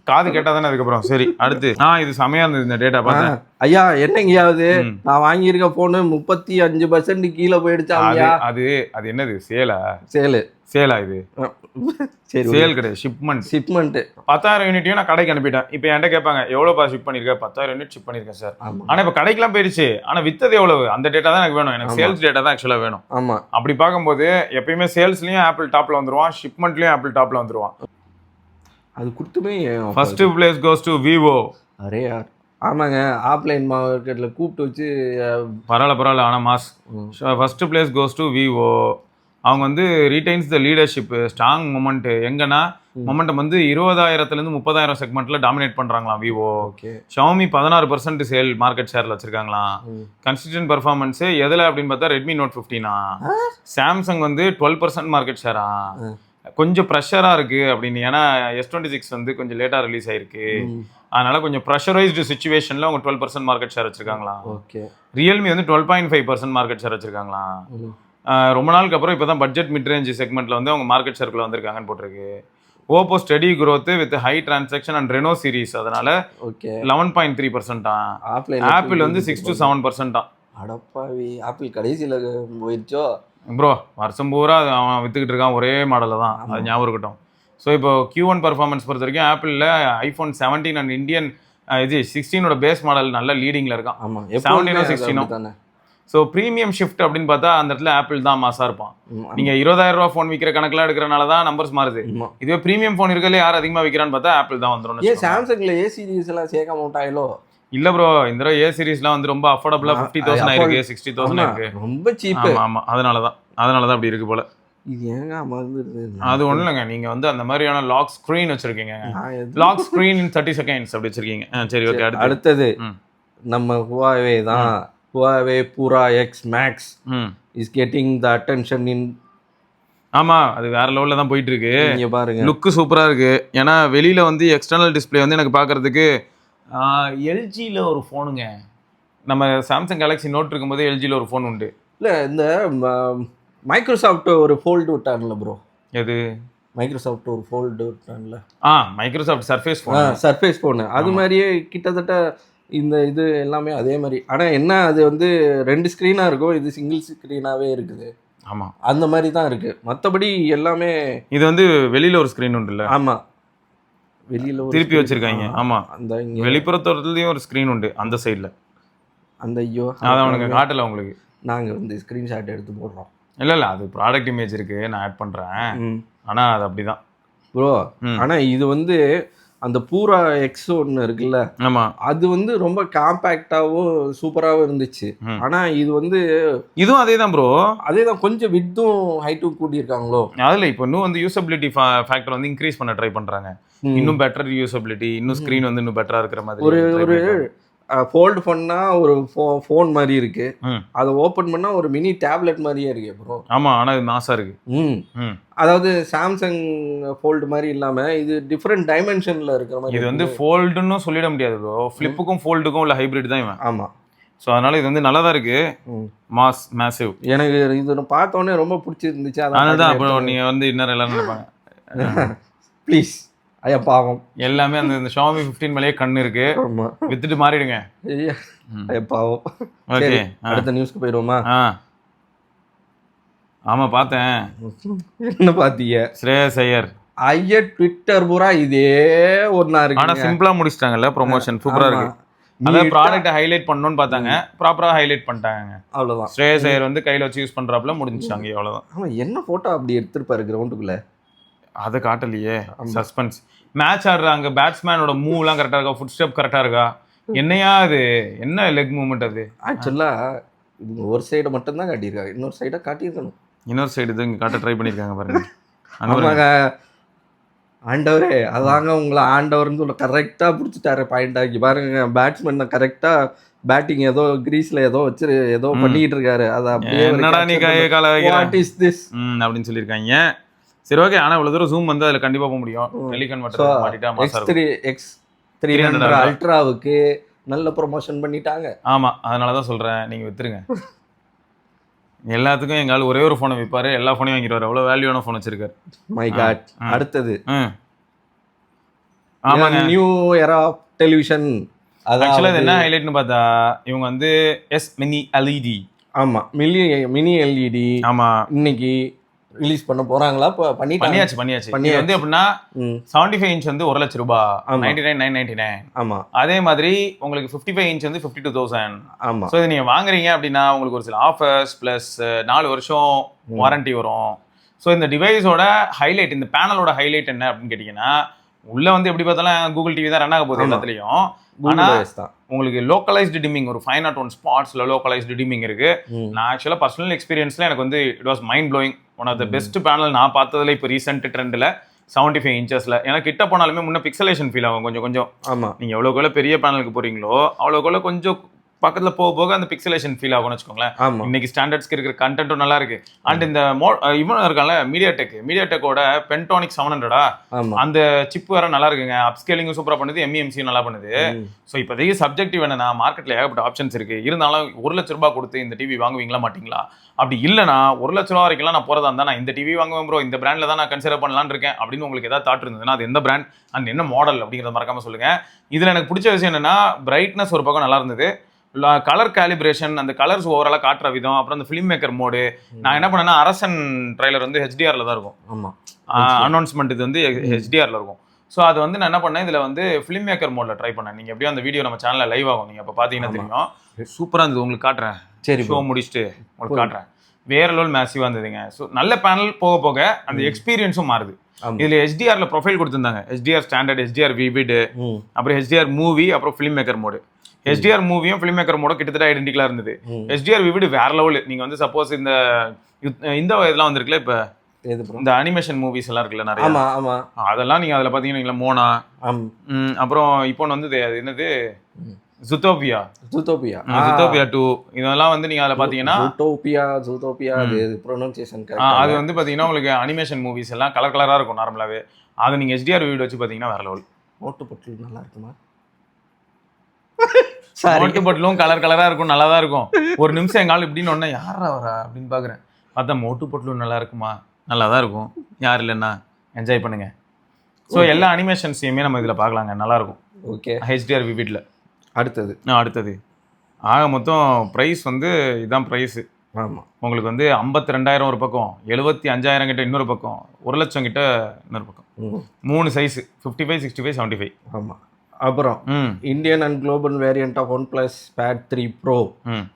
காது கேட்டா தானே அதுக்கப்புறம். சரி அடுத்து இது செமையா இருந்தது இந்த டேட்டா பார்த்தேன். ஐயா என்னங்கயாவது நான் வாங்கியிருக்க போனு 35% கீழே போயிடுச்சா? அது என்னது சேலா இது? சரி சேல் கிடையாது, ஷிப்மெண்ட். 10,000 யூனிட்டையும் நான் கடைக்கு அனுப்பிட்டேன். இப்போ என்கிட்ட கேட்பாங்க எவ்வளோப்பா ஷிப் பண்ணிருக்கேன்? 10,000 யூனிட் ஷிப் பண்ணிருக்கேன் சார். ஆனா இப்போ கடைக்கெல்லாம் போயிடுச்சு. ஆனா வித்தது எவ்வளவு? அந்த டேட்டா தான் எனக்கு வேணும். எனக்கு சேல்ஸ் டேட்டா தான் ஆக்சுவலா வேணும். ஆமா, அப்படி பார்க்கும்போது எப்பயுமே சேல்ஸ்லயும் ஆப்பிள் டாப்ல வந்துருவான், ஷிப்மெண்ட்லயும் ஆப்பிள் டாப்ல வந்துருவான். அது கொடுத்துமே first place goes to Vivo. அரே யார், ஆமாங்க, ஆஃப்லைன் மார்க்கெட்ல கூப்பிட்டு வச்சு பரவாயில்ல. ஆனா mass first place goes to Vivo. அவங்க வந்து retains the leadership, strong moment. எங்கன்னா மொமெண்டம் வந்து 20,000 - 30,000 செக்மெண்ட்ல டாமினேட் பண்றாங்களாம் விவோ. ஷாமி 16% சேல் மார்க்கெட் ஷேர்ல வச்சிருக்காங்களாம். கன்சிஸ்டன்ட் பெர்ஃபார்மன்ஸ் எதுல அப்படின்னு பார்த்தா ரெட்மி நோட் 15. சாம்சங் வந்து 12% மார்க்கெட் ஷேரா. கொஞ்சம் ப்ரெஷரா இருக்கு அப்படின்னு. ஏன்னா S26 வந்து கொஞ்சம் லேட்டா ரிலீஸ் ஆயிருக்கு. அதனால கொஞ்சம் ப்ரெஷரைஸ்டு சுச்சுவேஷன்ல அவங்க 12% மார்க்கெட் ஷேர் வச்சிருக்காங்களாம். ரியல்மி வந்து 12.5% மார்க்கெட் ஷேர் வச்சிருக்காங்களாம். ரொம்ப நாளுக்கு அப்புறம் இப்போதான் பட்ஜெட் மிட் ரேஞ்ச் செக்மெண்ட்ல வந்து அவங்க மார்க்கெட் ஷேர்க்குள்ள வந்திருக்காங்கன்னு போட்டிருக்கு. Oppo steady growth with high transaction and Reno series, அதனால 11.3%. ஆப்பிள் வந்து 6 to 7%. அடப்பாவி, ஆப்பிள் கடைசியில போயிடுச்சோ ப்ரோ. வருஷம் பூரா அவன் வித்துக்கிட்டு இருக்கான் ஒரே மாடலில் தான், அது ஞாபகம் இருக்கட்டும். ஸோ இப்போ Q1 பர்ஃபார்மன்ஸ் பொறுத்த வரைக்கும் ஆப்பிளில் iPhone 17 அண்ட் இந்தியன் 16ஓட பேஸ் மாடல் நல்ல லீடிங்கில் இருக்கான். 17 16. ஸோ ப்ரீமியம் ஷிஃப்ட் அப்படின்னு பார்த்தா அந்த இடத்துல ஆப்பிள் தான் மாசா இருப்பான். நீங்க 20,000 ரூபா ஃபோன் விற்கிற கணக்கெல்லாம் எடுக்கிறனால தான் நம்பர்ஸ் மாறுது. இதுவே ப்ரீமியம் ஃபோன் இருக்கல யார் அதிகமாக விற்கிறான்னு பார்த்தா ஆப்பிள் தான் வந்துடும். சாம்சங்ல ஏ சீரிஸ் எல்லாம் சேர்க்க மாட்டாங்களோ? இல்ல ப்ரோ, இந்த தடவை ஏ சீரிஸ்லாம் வந்து ரொம்ப அஃபோர்டபுளா 50,000 ஆயிருக்கு, 60,000 இருக்கு. ரொம்ப சீப். ஆமா அதனால தான் அப்படி இருக்கு போல. இது ஏங்க மறந்துடுது? அது ஒண்ணும் இல்லைங்க, நீங்க வந்து அந்த மாதிரியான லாக் ஸ்கிரீன் வச்சிருக்கீங்க. லாக் ஸ்கிரீன் இன் 30 செகண்ட்ஸ் அப்படி வச்சிருக்கீங்க. சரி ஓகே. அடுத்தது நம்ம Huawei தான். Huawei Pura X Max is getting the attention in. ஆமா, அது வேற லெவல்ல தான் போயிட்டு இருக்கு. நீங்க பாருங்க, லுக் சூப்பரா இருக்கு. ஏன்னா வெளியில வந்து எக்ஸ்டர்னல் டிஸ்பிளே வந்து எனக்கு பாக்குறதுக்கு எல்ஜியில் ஒரு ஃபோனுங்க. நம்ம சாம்சங் கேலக்ஸி நோட் இருக்கும்போது எல்ஜியில் ஒரு ஃபோன் உண்டு. இல்லை இந்த மைக்ரோசாஃப்ட் ஒரு ஃபோல்டு விட்டான்ல ப்ரோ. எது? மைக்ரோசாஃப்ட் ஒரு ஃபோல்டு விட்டான்ல. Microsoft Surface phone. அது மாதிரியே கிட்டத்தட்ட இந்த இது எல்லாமே அதே மாதிரி. ஆனால் என்ன, அது வந்து 2 ஸ்க்ரீனாக இருக்கும், இது சிங்கிள் ஸ்க்ரீனாகவே இருக்குது. ஆமாம், அந்த மாதிரி தான் இருக்குது. மற்றபடி எல்லாமே இது வந்து வெளியில் ஒரு ஸ்க்ரீன் உண்டு இல்லை? ஆமாம், வெளியில் திருப்பி வச்சிருக்காங்க. ஆமாம், அந்த வெளிப்புறத்துலேயும் ஒரு ஸ்க்ரீன் உண்டு அந்த சைடில். அந்த ஐயோ, அதான் அவனுக்கு காட்டலை உங்களுக்கு. நாங்கள் வந்து ஸ்க்ரீன்ஷாட் எடுத்து போடுறோம். இல்லை அது ப்ராடக்ட் இமேஜ் இருக்குது, நான் ஆட் பண்ணுறேன். ஆனால் அது அப்படி தான் ப்ரோ. ஆனால் இது வந்து அந்த பூரா எக்ஸ் ஒன்று இருக்குல்ல, ஆமாம், அது வந்து ரொம்ப காம்பேக்டாகவும் சூப்பராகவும் இருந்துச்சு. ஆனால் இது வந்து இதுவும் அதே தான் ப்ரோ, அதே தான், கொஞ்சம் வித்தும் ஹைட்டும் கூட்டியிருக்காங்களோ. அதில் இப்போ இன்னும் வந்து யூசபிலிட்டி ஃபேக்டர் வந்து இன்க்ரீஸ் பண்ண ட்ரை பண்ணுறாங்க. இன்னும் பெட்டர் யூசபிலிட்டி, இன்னும் ஸ்க்ரீன் வந்து இன்னும் பெட்டராக இருக்கிற மாதிரி. ஒரு ஃபோல்டு பண்ணா ஒரு ஃபோன் மாதிரி இருக்கு, அதை ஓப்பன் பண்ணா ஒரு மினி டேப்லெட் மாதிரியே இருக்கு ப்ரோ. ஆமா, ஆனா இது மாசா இருக்கு. அதாவது சாம்சங் ஃபோல்டு மாதிரி இல்லாம இது டிஃபரெண்ட் டைமென்ஷன்ல இருக்கிற மாதிரி. இது வந்து ஃபோல்டுன்னு சொல்லிட முடியாது ப்ரோ, ஃபிளிப்புக்கும் ஃபோல்டுக்கும் உள்ள ஹைபிரிட் தான் இவன். ஆமா, ஸோ அதனால இது வந்து நல்லா தான் இருக்கு. மேசிவ். எனக்கு இது பார்த்த உடனே ரொம்ப பிடிச்சிருந்துச்சு. அதனால தான் அப்புறம் நீங்க வந்து இன்னும் எல்லாரும் நினைப்பாங்க ப்ளீஸ் ஐயா பாவம், எல்லாமே அந்த Xiaomi 15 மேலேயே கண்ணு இருக்கு, வித்துட்டு மாறிடுங்க ஐயா பாவம். ஓகே, அடுத்த நியூஸ்க்கு போயிடுவோமா? ஆமா பார்த்தேன். என்ன பாத்தீங்க? ஸ்ரேயஸ் ஐயர் ஐயா ட்விட்டர் பூரா இதே ஒண்ணா இருக்கு. ஆனா சிம்பிளா முடிச்சிட்டாங்கல்ல, ப்ரொமோஷன் சூப்பரா இருக்கு. அதான் ப்ராடக்ட் ஹைலைட் பண்ணணும்னு பார்த்தாங்க, ப்ராப்பரா ஹைலைட் பண்ணிட்டாங்க. அவ்வளவுதான். ஸ்ரேயஸ் ஐயர் வந்து கையில வச்சு யூஸ் பண்றாப்ல முடிஞ்சாங்க, அவ்வளவுதான். ஆமா, என்ன போட்டோ அப்படி எடுத்துருப்பாரு கிரவுண்டுக்குள்ள, அதை காட்டலையே. சஸ்பென்ஸ். மேட்ச் ஆடுறாங்க, பேட்ஸ்மேனோட மூவ்லாம் கரெக்டாக இருக்கா, ஃபுட் ஸ்டெப் கரெக்டாக இருக்கா, என்னையா அது என்ன லெக் மூவ்மெண்ட் அது? ஆக்சுவலாக இது ஒரு சைடை மட்டும்தான் காட்டியிருக்காங்க, இன்னொரு சைடை காட்டியிருக்கணும். இன்னொரு சைடு இது இங்கே காட்ட ட்ரை பண்ணியிருக்காங்க பாருங்க. ஆமாங்க, ஆண்டவரே அதாங்க உங்களை ஆண்டவர்னு சொல்ல கரெக்டா பிடிச்சிட்டாரு பாயிண்ட் ஆக்கி பாருங்க. பேட்ஸ்மேன் கரெக்டா பேட்டிங் ஏதோ கிரீஸ்ல ஏதோ வச்சு ஏதோ பண்ணிட்டு இருக்காரு. அது அப்படியே என்னடா நீ கையை கால வைக்கிற வாட் இஸ் திஸ் அப்படின்னு சொல்லியிருக்காங்க. சரி ஓகே. ஆனா இவ்வளவு தூரம் ஜூம் வந்து அதுல கண்டிப்பா போக முடியும். டெலிகன்வெர்ட்டர் மாட்டிட்டா மாசா இருக்கும். X300 அல்ட்ராவுக்கு நல்ல ப்ரொமோஷன் பண்ணிட்டாங்க. ஆமா, அதனாலதான் சொல்றேன் நீங்க வித்துருங்க. எல்லாத்துக்கும் எங்க ஆள் ஒரே ஒரு போனை விற்பாரு, எல்லா போனையும் வாங்கிடுவாரு. அவ்வளவு வேல்யூவான போன் வச்சிருக்காரு. My god. அடுத்தது ஆமாங்க, நியூ எரா ஆஃப் டெலிவிஷன். ஆக்சுவலா இது என்ன ஹைலைட்னு பார்த்தா இவங்க வந்து எஸ் மினி எல்இடி. ஆமா, மினி எல்இடி. ஆமா, இன்னைக்கு ரிலீஸ் பண்ண போறாங்களா? பண்ணியாச்சு. இது வந்து எப்படின்னா 75 இன்ச் வந்து 1 லட்சம் ரூபாய், 99,999. ஆமா, அதே மாதிரி உங்களுக்கு 55 இன்ச் வந்து 52,000. ஆமா. ஸோ இதை நீங்க வாங்குறீங்க அப்படின்னா உங்களுக்கு ஒரு சில ஆஃபர்ஸ் பிளஸ் 4 வருஷம் வாரண்டி வரும். ஸோ இந்த டிவைஸோட ஹைலைட், இந்த பேனலோட ஹைலைட் என்ன அப்படின்னு கேட்டீங்கன்னா, உள்ள வந்து எப்படி பார்த்தாலும் கூகுள் டிவி தான் ரன் ஆக போகுது எல்லாத்துலயும். ஆனா உங்களுக்கு லோக்கலைஸ்டு டிமிங், ஒரு 501 ஸ்பாட்ஸ்ல லோக்கலைஸ்டு டிமிங் இருக்கு. நான் ஆக்சுவலா பர்சனல் எக்ஸ்பீரியன்ஸ்ல எனக்கு வந்து it was mind blowing. One of the best panel நான் பார்த்ததுல இப்போ ரீசெண்ட் ட்ரெண்ட்ல 75 இன்ச்சஸ்ல. எனக்கு கிட்ட போனாலுமே முன்ன பிக்சலேஷன் ஃபீல் ஆகும் கொஞ்சம். ஆமா, நீங்க எவ்வளவுக்குள்ள பெரிய பேனலுக்கு போறீங்களோ அவ்வளவுக்குள்ள கொஞ்சம் பக்கத்துல போக அந்த பிக்சலேஷன் ஃபீல் ஆகும்னு வச்சுக்கோங்களேன். இன்னைக்கு ஸ்டாண்டர்ட்ஸ்க்கு இருக்கிற கண்டென்ட்டும் நல்லா இருக்கு. அண்ட் இந்த இவன் இருக்கான்ல மீடியாடெக்கோட பென்டானிக் 700 அந்த சிப் வேற நல்லா இருக்குங்க. அப்ஸ்கேலிங்கும் சூப்பரா பண்ணுது, எம்இஎம்சியும் நல்லா பண்ணுது. ஸோ இப்போதைக்கு சப்ஜெக்டிவ் என்னன்னா, மார்க்கெட்ல ஏகப்பட்ட ஆப்ஷன்ஸ் இருக்கு. இருந்தாலும் 1 லட்ச ரூபாய் கொடுத்து இந்த டிவி வாங்குவீங்களா மாட்டீங்களா? அப்படி இல்லைனா 1 லட்ச ரூபா வரைக்கும் நான் போறதா இருந்தா நான் இந்த டிவி வாங்குவேன் ப்ரோ, இந்த பிராண்ட்ல தான் நான் கன்சிடர் பண்ணலான்னு இருக்கேன் அப்படின்னு உங்களுக்கு ஏதாவது தாட் இருந்ததுன்னா அது எந்த பிராண்ட் அண்ட் என்ன மாடல் அப்படிங்கிறத மறக்காம சொல்லுங்க. இதுல எனக்கு பிடிச்ச விஷயம் என்னன்னா, பிரைட்னஸ் ஒரு பக்கம் நல்லா இருந்தது, கலர் கேலிபிரேஷன், அந்த கலர்ஸ் ஓவராலா காட்டுற விதம், அப்புறம் அந்த ஃபிலிம் மேக்கர் மோடு. நான் என்ன பண்ணேன்னா, அரசன் ட்ரைலர் வந்து ஹெச்டிஆர்ல தான் இருக்கும். ஆமா, அனௌன்ஸ்மெண்ட் இது வந்து ஹெச்டிஆர்ல இருக்கும். ஸோ அது வந்து நான் என்ன பண்ணேன், இதுல வந்து ஃபிலிம் மேக்கர் மோட்ல ட்ரை பண்ணேன். நீங்க எப்படியும் அந்த வீடியோ நம்ம சேனல்ல லைவ் ஆகும், நீங்க அப்ப பாத்தீங்கன்னா தெரியும். சூப்பரா இருந்தது, உங்களுக்கு காட்டுறேன். சரி, ஷோ முடிச்சுட்டு உங்களுக்கு காட்டுறேன். வேற லெவல் மேசிவா இருந்ததுங்க. ஸோ நல்ல பேனல் போக போக அந்த எக்ஸ்பீரியன்ஸும் மாறுது. இதுல ஹெச்டிஆர்ல ப்ரொஃபைல் கொடுத்துருந்தாங்க, ஹெச்டிஆர் ஸ்டாண்டர்ட், ஹெச்டிஆர் விவிட், அப்புறம் ஹெச்டிஆர் மூவி, அப்புறம் ஃபிலிம் மேக்கர் மோடு. ஹெச்டிஆர் மூவியும் ஃபிலிம் மேக்கர் மோட கிட்டத்தட்ட ஐடென்டிக்கலா இருந்தது. ஹெச்டிஆர் விவிட் வேற லெவல். நீங்க வந்து சப்போஸ் இந்த இதெல்லாம் வந்திருக்குல்ல, இப்ப இந்த அனிமேஷன் மூவிஸ் எல்லாம் இருக்குல்ல நிறைய, அதெல்லாம் நீங்க அதுல பாத்தீங்கன்னா மோனா, அப்புறம் இப்போ வந்து என்னது ஜூட்டோபியா 2 இதெல்லாம் வந்து நீங்க அதுல பாத்தீங்கன்னா அது வந்து பாத்தீங்கன்னா உங்களுக்கு அனிமேஷன் மூவிஸ் எல்லாம் கலர் கலரா இருக்கும் நார்மலாவே. அதை நீங்க ஹெச்டிஆர் விவிட் வச்சு பாத்தீங்கன்னா வேற லெவல். மோட்டு பட்டில் நல்லா இருக்குமா? மோட்டு பட்டிலும் கலர் கலரா இருக்கும், நல்லா தான் இருக்கும். ஒரு நிமிஷம் எங்காலும் இப்படின்னு ஒன்னா யாரா வரா அப்படின்னு பாக்குறேன், பார்த்தா மோட்டு பட்டிலும் நல்லா இருக்குமா? நல்லா தான் இருக்கும், யார் இல்லைன்னா என்ஜாய் பண்ணுங்க. ஸோ எல்லா அனிமேஷன்ஸையுமே நம்ம இதில் பார்க்கலாங்க, நல்லா இருக்கும். ஓகே, ஹெச்டிஆர் விவிட்ல. அடுத்தது ஆக மொத்தம் ப்ரைஸ் வந்து இதுதான் ப்ரைஸு. ஆமாம், உங்களுக்கு வந்து 52,000 ஒரு பக்கம், 75,000 கிட்ட இன்னொரு பக்கம், 1 லட்சம் கிட்ட இன்னொரு பக்கம். 3 சைஸு 55, 65, 75. ஆமாம். அப்புறம் Indian and global variant of OnePlus Pad 3 Pro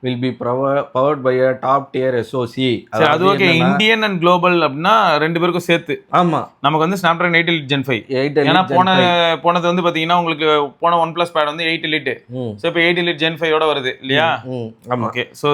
will be powered by a top tier SoC. அது ஓகே, இந்தியன் அண்ட் குளோபல் அப்படின்னா ரெண்டு பேருக்கும் சேர்த்து. ஆமா, நமக்கு வந்து Snapdragon 8 Elite Gen 5. ஏன்னா போனது வந்து பாத்தீங்கன்னா உங்களுக்கு போன OnePlus Pad வந்து 8 Elite. ஸோ இப்போ 8 Elite Gen 5 ஓட வருது இல்லையா? ஓகே, ஸோ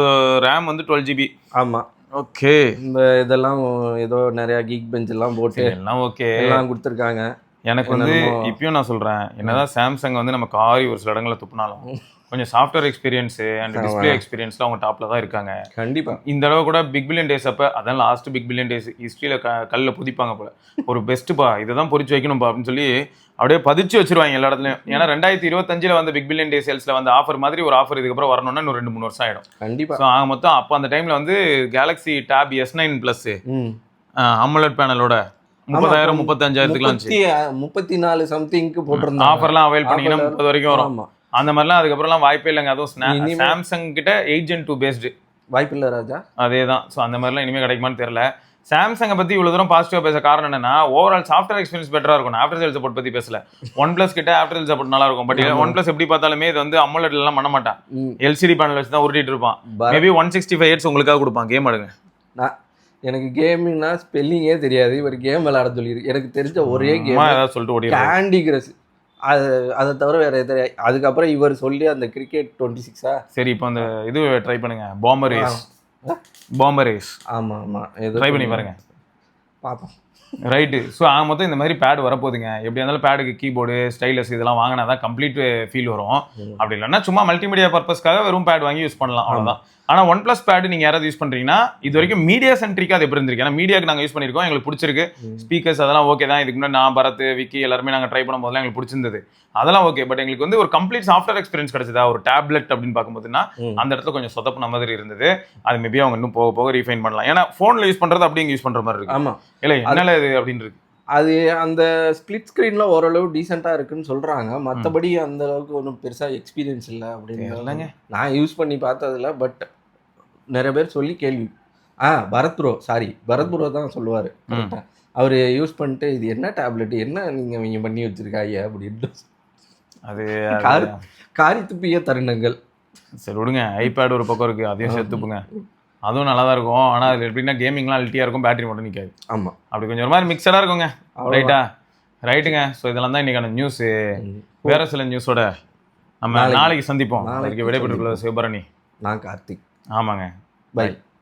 RAM வந்து 12GB. ஆமா, ஓகே. இந்த இதெல்லாம் ஏதோ நிறைய கீக் பெஞ்ச் எல்லாம் போட்டு எல்லாம் ஓகே எல்லாம் கொடுத்துருக்காங்க. எனக்கு வந்து இப்பயும் நான் சொல்றேன், என்னதான் சாம்சங் வந்து நம்ம காரி ஒரு சில இடங்களை துப்புனாலும் கொஞ்சம் சாஃப்ட்வேர் எக்ஸ்பீரியன்ஸு அண்ட் டிஸ்பிளே எக்ஸ்பீரியன்ஸ்ல அவங்க டாப்ல தான் இருக்காங்க. கண்டிப்பா. இந்த தடவை கூட பிக் பில்லியன் டேஸ் அப்ப அதான் லாஸ்ட் பிக் பில்லியன் டேஸ் ஹிஸ்டரியில கல்ல புதிப்பாங்க போல, ஒரு பெஸ்ட்பா இதை தான் பொறிச்சு வைக்கணும்பா அப்படின்னு சொல்லி அப்படியே பதிச்சு வச்சிருவாங்க எல்லா இடத்துலயும். ஏன்னா 2025 வந்து பிக் பில்லியன் டே சேல்ஸ்ல வந்து ஆஃபர் மாதிரி ஒரு ஆஃபர் இதுக்கப்புறம் வரணும்னா இன்னும் 2-3 வருஷம் ஆயிடும். கண்டிப்பா. ஸோ ஆக மொத்தம் அப்போ அந்த டைம்ல வந்து Galaxy Tab S9 plus AMOLED பேனலோட 30,000 35,000 34 சம்திங்க்கு போட்டிருந்தாங்க. ஆஃபர்லாம் அவைல் பண்ணீங்கன்னா 30 வரைக்கும் வரும். அந்த மாதிரிலாம் அதுக்கப்புறம்லாம் வாய்ப்பே இல்லைங்க. அதுவும் சாம்சங் கிட்ட 8 Gen 2 பேஸ்டு வாய்ப்பு இல்லை ராஜா. அதே தான். ஸோ அந்த மாதிரிலாம் இனிமேல் கிடைக்குமான்னு தெரியல. சாம்சங்கை பற்றி இவ்வளோ தூரம் பாசிட்டிவாக பேச காரணம் என்னன்னா, ஓவரால் சாஃப்ட்வேர் எக்ஸ்பீரியன்ஸ் பெட்டராக இருக்கும். ஆஃப்டர் சேல் சப்போர்ட் பற்றி பேசல. OnePlus கிட்ட ஆஃப்டர் சேல் சப்போர்ட் நல்லா இருக்கும். பட் OnePlus எப்படி பார்த்தாலுமே இது வந்து AMOLED எல்லாம் பண்ண மாட்டான், LCD பேனல் வச்சு தான் உருட்டிட்டு இருப்பான். மேபி 165 Hz உங்களுக்காக கொடுப்பான். கேம் ஆடுங்க. எனக்கு கேமிங்னா ஸ்பெல்லிங்கே தெரியாது, இவர் கேம் விளையாட சொல்லியிருக்கு. எனக்கு தெரிஞ்ச ஒரே கேம் சொல்லிட்டு ஓடி கேண்டி கிரஷ், அதை தவிர வேற எது. அதுக்கப்புறம் இவர் சொல்லி அந்த கிரிக்கெட் 26. சரி, இப்போ அந்த இது ட்ரை பண்ணுங்க, பாம்பர் ரேஸ். ஆமா ஆமா, ட்ரை பண்ணி பாருங்க, பார்ப்போம். ரைட்டு. ஸோ ஆக மொத்தம் இந்த மாதிரி பேட் வரப்போகுதுங்க. எப்படி இருந்தாலும் பேடுக்கு கீபோர்டு, ஸ்டைலஸ் இதெல்லாம் வாங்கினா தான் கம்ப்ளீட் ஃபீல் வரும். அப்படி இல்லைன்னா சும்மா மல்டிமீடியா பர்பஸ்க்காக வெறும் பேட் வாங்கி யூஸ் பண்ணலாம், அவ்வளோதான். ஆனால் ஒன் ப்ளஸ் பேட் நீங்கள் யாராவது யூஸ் பண்ணுறீங்கன்னா இது வரைக்கும் மீடியா சென்ட்ரிக்காக அது எப்படி இருந்திருக்கு. ஏன்னா மீடியாவுக்கு நாங்கள் யூஸ் பண்ணியிருக்கோம், எங்களுக்கு பிடிச்சிருக்கு. ஸ்பீக்கர்ஸ் அதெல்லாம் ஓகே தான். இதுக்கு முன்னாடி நான், பரத், விக்கி எல்லாருமே நாங்கள் ட்ரை பண்ணும்போதெல்லாம் எங்களுக்கு பிடிச்சிருந்தது, அதெல்லாம் ஓகே. பட் எங்களுக்கு வந்து ஒரு கம்ப்ளீட் சாஃப்ட்வேர் எக்ஸ்பீரியன்ஸ் கிடைச்சதா ஒரு டேப்லெட் அப்படின்னு பார்க்கும்போதுன்னா அந்த இடத்துல கொஞ்சம் சொதப்பின மாதிரி இருந்தது. அது மேபி அவங்க இன்னும் போக போக ரீஃபைன் பண்ணலாம். ஏன்னா ஃபோனில் யூஸ் பண்ணுறது அப்படி இங்கே யூஸ் பண்ணுற மாதிரி இருக்கு. ஆமாம், இல்லை என்னால இது அப்படின்னு இருக்கு. அது அந்த ஸ்பிளிட் ஸ்க்ரீனில் ஓரளவு டீசெண்டாக இருக்குன்னு சொல்கிறாங்க. மற்றபடி அந்த அளவுக்கு ஒன்றும் பெருசாக எக்ஸ்பீரியன்ஸ் இல்லை அப்படின்னு இல்லைங்க, நான் யூஸ் பண்ணி பார்த்ததில்ல. பட் நிறைய பேர் சொல்லி கேள்வி. பரத் ப்ரோ தான் சொல்லுவார். அவர் யூஸ் பண்ணிட்டு இது என்ன டேப்லெட், என்ன நீங்கள் பண்ணி வச்சுருக்காங்க அப்படின்ட்டு அது காரி துப்பிய தருணங்கள். சரி விடுங்க, ஐபேட் ஒரு பக்கம் இருக்குது, அதையும் சேர்த்துப்புங்க. அதுவும் நல்லா தான் இருக்கும். ஆனால் அது எப்படின்னா கேமிங்லாம் அல்ட்டியாக இருக்கும், பேட்டரி மட்டும் நிற்காது. ஆமாம், அப்படி கொஞ்சம் ஒரு மாதிரி மிக்சடாக இருக்குங்க. ரைட்டுங்க. ஸோ இதெல்லாம் தான் இன்றைக்கான நியூஸு. வேறு சில நியூஸோட நம்ம நாளைக்கு சந்திப்போம். நாளைக்கு விடைபெற்றுள்ள சிவபரணி, நான் கார்த்திக். ஆமாங்க, பை.